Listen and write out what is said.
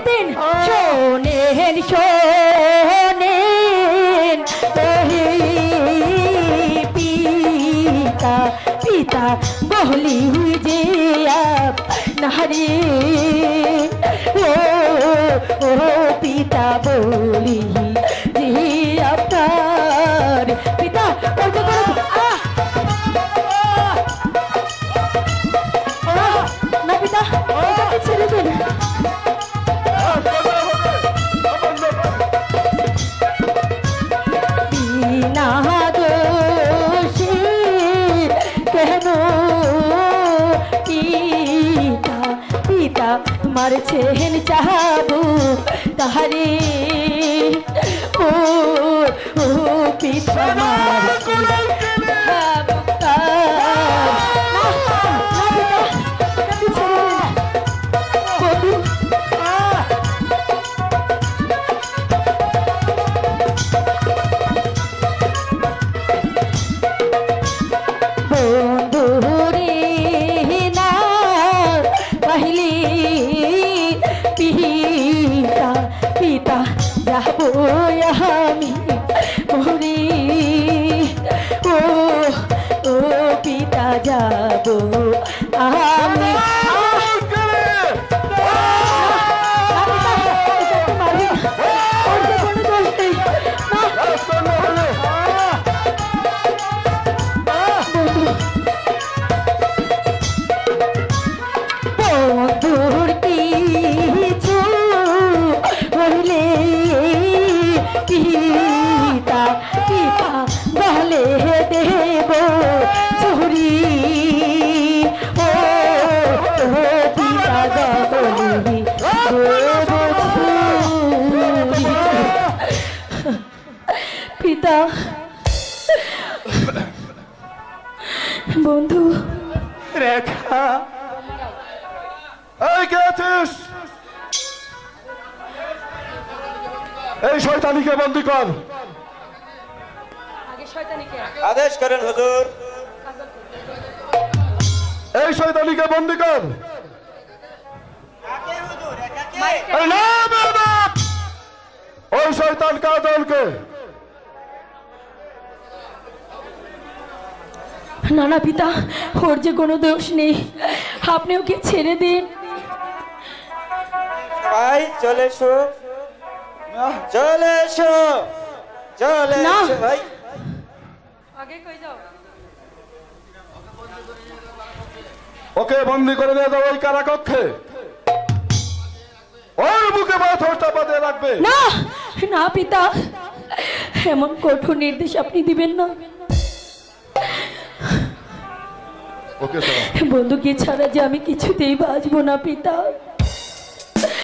দিন শোনেন শোনেন পিতা পিতা বহলি যে আপ নারে ও পিতা বলি যে আপনার পিতা না পিতা ছেড়ে দিন বিনা দোষে কেন পিতা পিতা মারছেন চাবু তাহারে ও ও পিতা মারছেন আমি মরি ও ও পিতা যাব আমি পিতা পিতা বলে দেব চুরি ও পিতা বলি পিতা বন্ধু রেখা এই কে আছিস এই শয়তানিকে বন্দী কর আদেশ করেন হুজুর এই শয়তানিকে বন্দী কর ওই শয়তান কাজলকে না না পিতা ওর যে কোনো দোষ নেই আপনি ওকে ছেড়ে দিন ভাই চলে এসো চলে এসো চলে এসো ভাই আগে কই যাও ওকে বন্দী করে নিয়ে যাও ওই কারাকক্ষে ওর বুকে পাথরটা বাঁধে রাখবে না না পিতা এমন কঠোর নির্দেশ আপনি দিবেন না ওকে বন্ধুকে ছাড়া যে আমি কিছুতেই বাঁচবো না পিতা